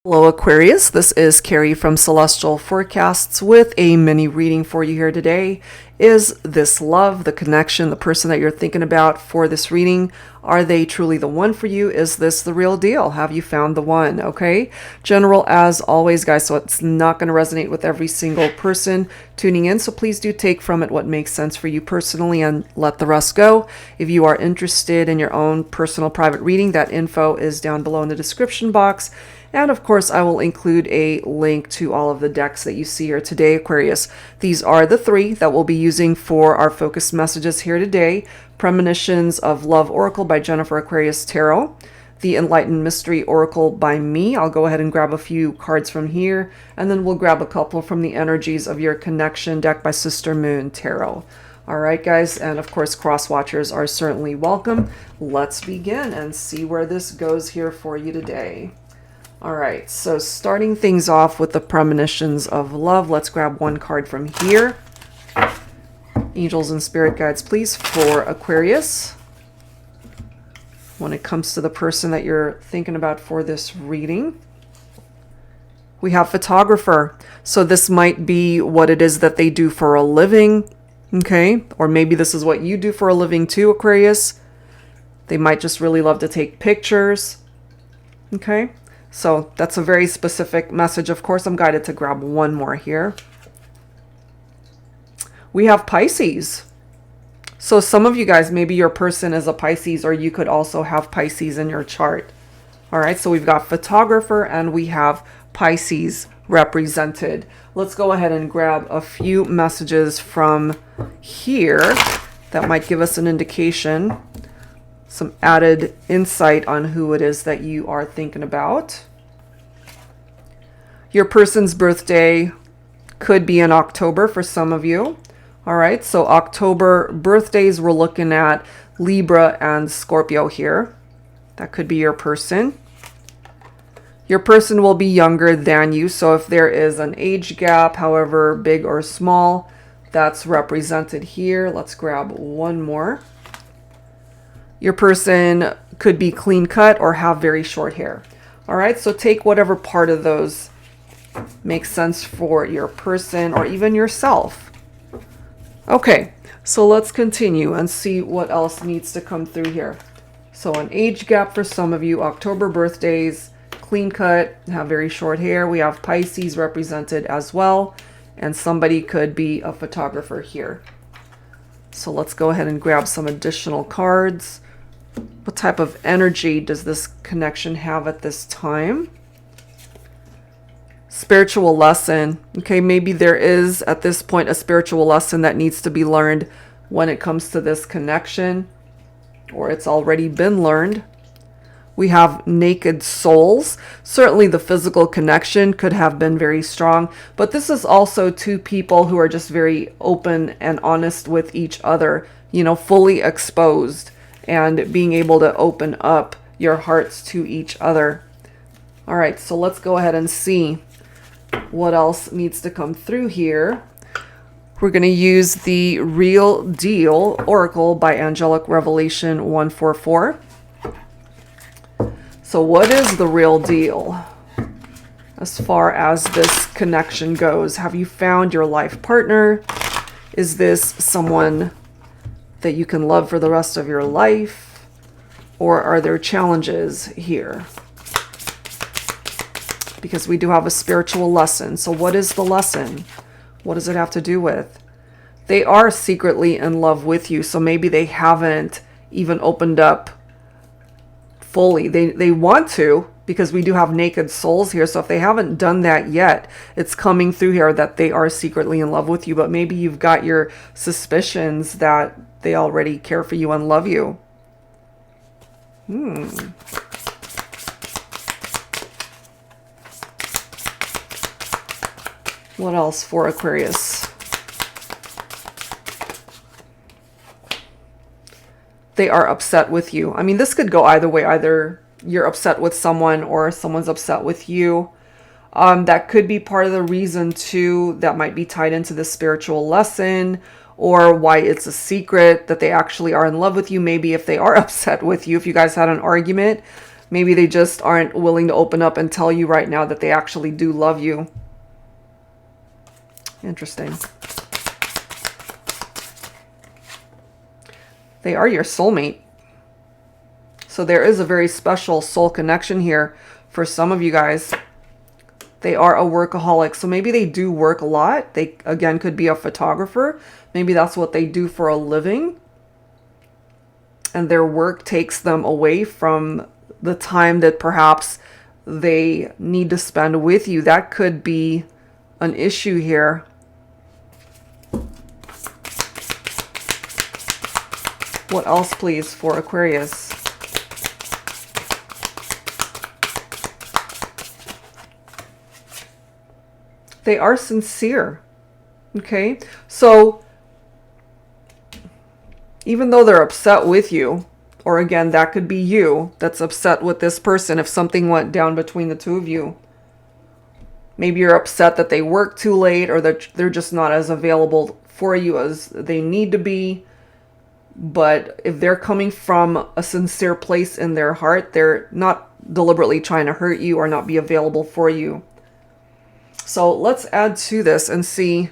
Hello Aquarius, this is Carrie from Celestial Forecasts with a mini reading for you here today. Is this love, the connection, the person that you're thinking about for this reading, are they truly the one for you? Is this the real deal? Have you found the one? Okay, general as always guys, so it's not going to resonate with every single person tuning in, so please do take from it what makes sense for you personally and let the rest go. If you are interested in your own personal private reading, that info is down below in the description box. And of course, I will include a link to all of the decks that you see here today, Aquarius. These are the three that we'll be using for our focus messages here today. Premonitions of Love Oracle by Jennifer Aquarius Tarot. The Enlightened Mystery Oracle by me. I'll go ahead and grab a few cards from here. And then we'll grab a couple from the Energies of Your Connection deck by Sister Moon Tarot. Alright guys, and of course cross watchers are certainly welcome. Let's begin and see where this goes here for you today. All right, so starting things off with the premonitions of love, let's grab one card from here. Angels and spirit guides, please, for Aquarius. When it comes to the person that you're thinking about for this reading, we have photographer. So this might be what it is that they do for a living, okay? Or maybe this is what you do for a living too, Aquarius. They might just really love to take pictures, okay? So that's a very specific message. Of course, I'm guided to grab one more here. We have Pisces. So some of you guys, maybe your person is a Pisces, or you could also have Pisces in your chart. All right, so we've got photographer and we have Pisces represented. Let's go ahead and grab a few messages from here that might give us an indication, some added insight on who it is that you are thinking about. Your person's birthday could be in October for some of you. All right, so October birthdays, we're looking at Libra and Scorpio here. That could be your person. Your person will be younger than you, so if there is an age gap, however big or small, that's represented here. Let's grab one more. Your person could be clean cut or have very short hair. All right, so take whatever part of those makes sense for your person or even yourself. Okay, so let's continue and see what else needs to come through here. So an age gap for some of you, October birthdays, clean cut, have very short hair. We have Pisces represented as well, and somebody could be a photographer here. So let's go ahead and grab some additional cards. What type of energy does this connection have at this time? Spiritual lesson. Okay, maybe there is at this point a spiritual lesson that needs to be learned when it comes to this connection, or it's already been learned. We have naked souls. Certainly the physical connection could have been very strong, but this is also two people who are just very open and honest with each other, you know, fully exposed, and being able to open up your hearts to each other. All right, so let's go ahead and see what else needs to come through here. We're going to use the Real Deal Oracle by Angelic Revelation 144. So what is the real deal as far as this connection goes? Have you found your life partner? Is this someone that you can love for the rest of your life? Or are there challenges here? Because we do have a spiritual lesson. So what is the lesson? What does it have to do with? They are secretly in love with you. So maybe they haven't even opened up fully. They want to, because we do have naked souls here. So if they haven't done that yet, it's coming through here that they are secretly in love with you. But maybe you've got your suspicions that they already care for you and love you. What else for Aquarius? They are upset with you. I mean, this could go either way. Either you're upset with someone or someone's upset with you. That could be part of the reason too, that might be tied into the spiritual lesson, or why it's a secret that they actually are in love with you. Maybe if they are upset with you, if you guys had an argument, Maybe they just aren't willing to open up and tell you right now that they actually do love you. Interesting. They are your soulmate. So there is a very special soul connection here for some of you guys. They are a workaholic. So maybe they do work a lot. They, again, could be a photographer. Maybe that's what they do for a living. And their work takes them away from the time that perhaps they need to spend with you. That could be an issue here. What else, please, for Aquarius? They are sincere. Okay? So, even though they're upset with you, or again, that could be you that's upset with this person if something went down between the two of you. Maybe you're upset that they work too late, or that they're just not as available for you as they need to be. But if they're coming from a sincere place in their heart, they're not deliberately trying to hurt you or not be available for you. So let's add to this and see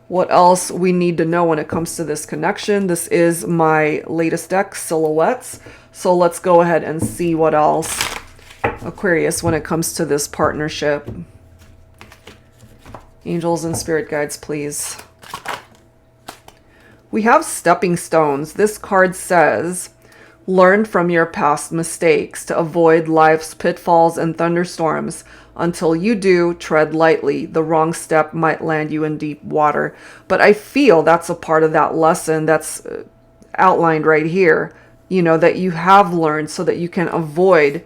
what else we need to know when it comes to this connection. This is my latest deck, Silhouettes. So let's go ahead and see what else, Aquarius, when it comes to this partnership. Angels and spirit guides, please. We have stepping stones. This card says, learn from your past mistakes to avoid life's pitfalls and thunderstorms. Until you do, tread lightly. The wrong step might land you in deep water. But I feel that's a part of that lesson that's outlined right here. You know, that you have learned so that you can avoid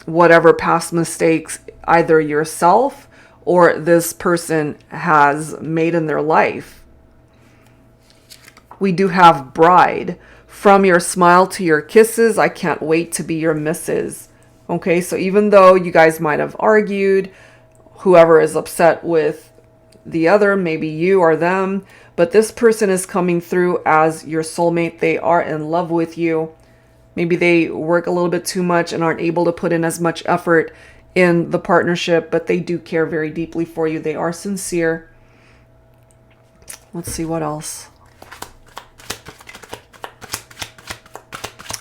whatever past mistakes either yourself or this person has made in their life. We do have bride. From your smile to your kisses, I can't wait to be your missus. Okay, so even though you guys might have argued, whoever is upset with the other, maybe you or them, but this person is coming through as your soulmate. They are in love with you. Maybe they work a little bit too much and aren't able to put in as much effort in the partnership, but they do care very deeply for you. They are sincere. Let's see what else.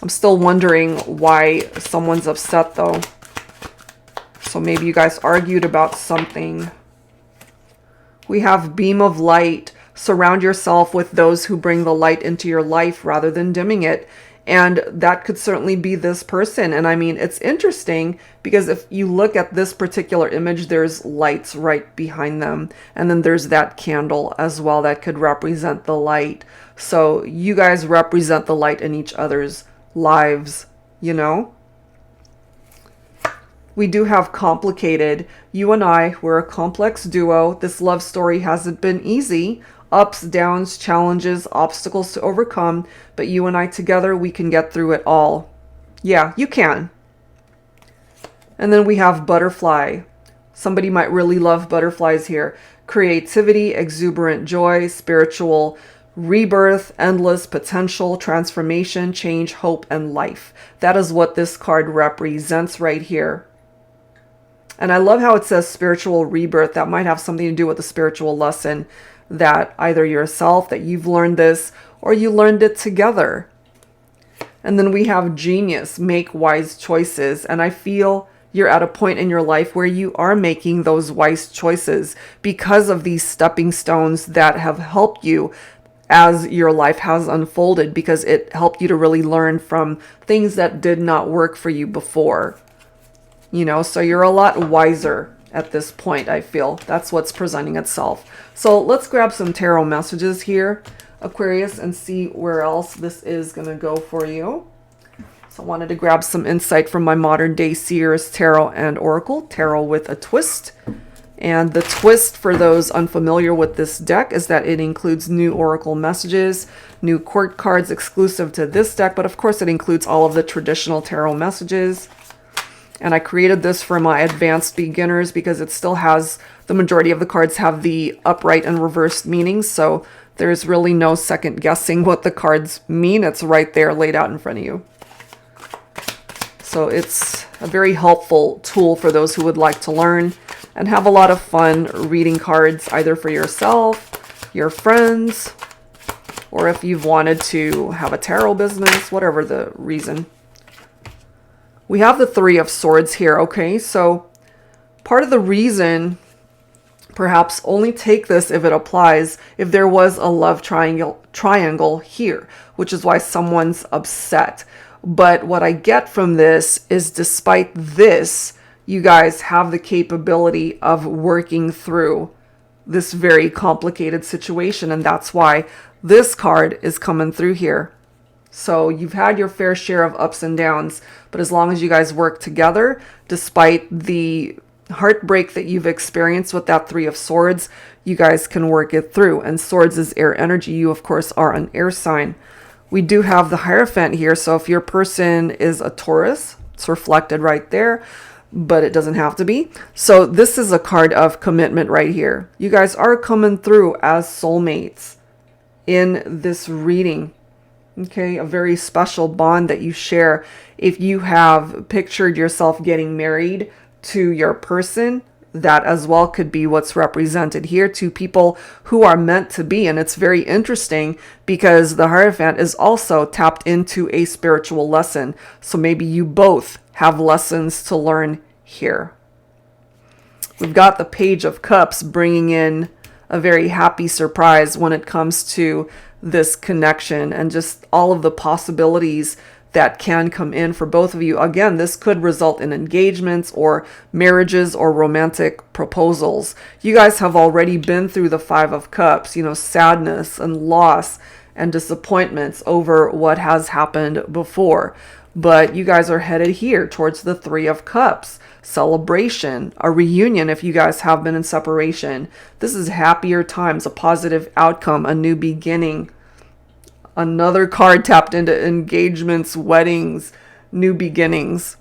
I'm still wondering why someone's upset though. So maybe you guys argued about something. We have beam of light. Surround yourself with those who bring the light into your life rather than dimming it. And that could certainly be this person. And I mean, it's interesting because if you look at this particular image, there's lights right behind them. And then there's that candle as well that could represent the light. So you guys represent the light in each other's lives, you know. We do have complicated. You and I, we're a complex duo. This love story hasn't been easy. Ups, downs, challenges, obstacles to overcome. But you and I together, we can get through it all. Yeah, you can. And then we have butterfly. Somebody might really love butterflies here. Creativity, exuberant joy, spiritual rebirth, endless potential, transformation, change, hope, and life. That is what this card represents right here. And I love how it says spiritual rebirth. That might have something to do with the spiritual lesson that either yourself, that you've learned this, or you learned it together. And then we have genius, make wise choices. And I feel you're at a point in your life where you are making those wise choices because of these stepping stones that have helped you as your life has unfolded, because it helped you to really learn from things that did not work for you before. You know, so you're a lot wiser at this point, I feel. That's what's presenting itself. So let's grab some tarot messages here, Aquarius, and see where else this is going to go for you. So I wanted to grab some insight from my modern day seers, tarot and oracle, tarot with a twist. And the twist for those unfamiliar with this deck is that it includes new oracle messages, new court cards exclusive to this deck, but of course it includes all of the traditional tarot messages. And I created this for my advanced beginners because it still has, the majority of the cards have the upright and reversed meanings, so there's really no second guessing what the cards mean. It's right there laid out in front of you. So it's a very helpful tool for those who would like to learn and have a lot of fun reading cards, either for yourself, your friends, or if you've wanted to have a tarot business, whatever the reason. We have the Three of Swords here, okay? So part of the reason, perhaps only take this if it applies, if there was a love triangle here, which is why someone's upset. But what I get from this is, despite this, you guys have the capability of working through this very complicated situation, and that's why this card is coming through here. So you've had your fair share of ups and downs, but as long as you guys work together, despite the heartbreak that you've experienced with that Three of Swords, you guys can work it through. And swords is air energy. You, of course, are an air sign. We do have the Hierophant here. So if your person is a Taurus, it's reflected right there, but it doesn't have to be. So this is a card of commitment right here. You guys are coming through as soulmates in this reading. Okay, a very special bond that you share. If you have pictured yourself getting married to your person, that as well could be what's represented here. Two people who are meant to be. And it's very interesting because the Hierophant is also tapped into a spiritual lesson. So maybe you both have lessons to learn here. We've got the Page of Cups bringing in a very happy surprise when it comes to this connection and just all of the possibilities that can come in for both of you. Again, this could result in engagements or marriages or romantic proposals. You guys have already been through the Five of Cups, you know, sadness and loss and disappointments over what has happened before. But you guys are headed here towards the Three of Cups. Celebration, a reunion if you guys have been in separation. This is happier times, a positive outcome, a new beginning. Another card tapped into engagements, weddings, new beginnings.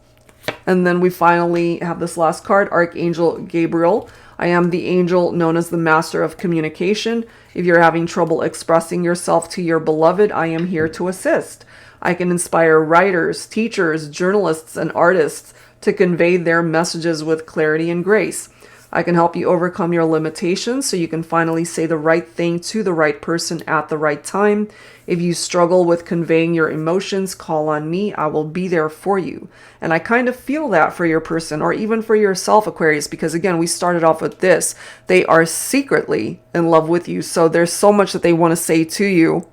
And then we finally have this last card, Archangel Gabriel. I am the angel known as the master of communication. If you're having trouble expressing yourself to your beloved, I am here to assist. I can inspire writers, teachers, journalists, and artists to convey their messages with clarity and grace. I can help you overcome your limitations so you can finally say the right thing to the right person at the right time. If you struggle with conveying your emotions, call on me. I will be there for you. And I kind of feel that for your person, or even for yourself, Aquarius, because again, we started off with this. They are secretly in love with you. So there's so much that they want to say to you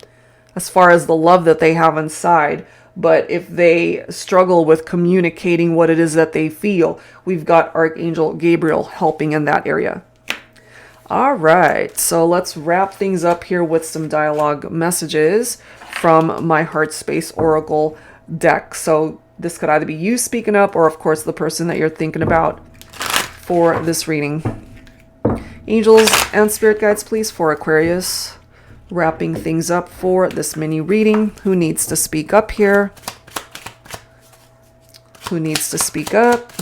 as far as the love that they have inside. But if they struggle with communicating what it is that they feel, we've got Archangel Gabriel helping in that area. All right, so let's wrap things up here with some dialogue messages from my HeartSpace Oracle deck. So this could either be you speaking up or, of course, the person that you're thinking about for this reading. Angels and spirit guides, please, for Aquarius. Wrapping things up for this mini reading. Who needs to speak up here? Who needs to speak up?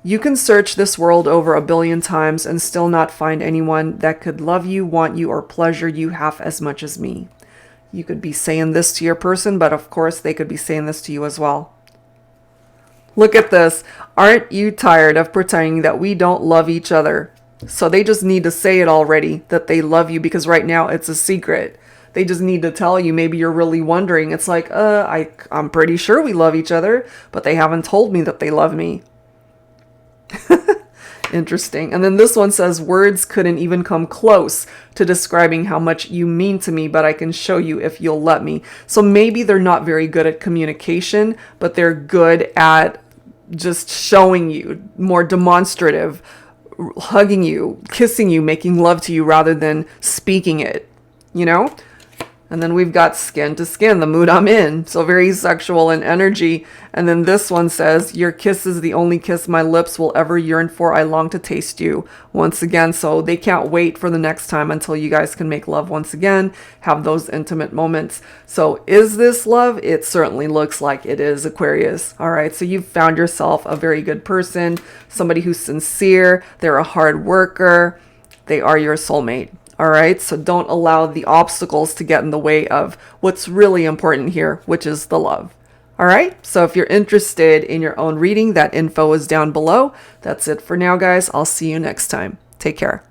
You can search this world over 1 billion times and still not find anyone that could love you, want you, or pleasure you half as much as me. You could be saying this to your person, but of course they could be saying this to you as well. Look at this. Aren't you tired of pretending that we don't love each other? So they just need to say it already, that they love you, because right now it's a secret. They just need to tell you. Maybe you're really wondering. It's like, I'm pretty sure we love each other, but they haven't told me that they love me. Interesting. And then this one says, words couldn't even come close to describing how much you mean to me, but I can show you if you'll let me. So maybe they're not very good at communication, but they're good at just showing you, more demonstrative, hugging you, kissing you, making love to you rather than speaking it, you know? And then we've got skin to skin, the mood I'm in. So very sexual in energy. And then this one says, your kiss is the only kiss my lips will ever yearn for. I long to taste you once again. So they can't wait for the next time until you guys can make love once again, have those intimate moments. So is this love? It certainly looks like it is, Aquarius. All right. So you've found yourself a very good person, somebody who's sincere. They're a hard worker. They are your soulmate. All right, so don't allow the obstacles to get in the way of what's really important here, which is the love. All right, so if you're interested in your own reading, that info is down below. That's it for now, guys. I'll see you next time. Take care.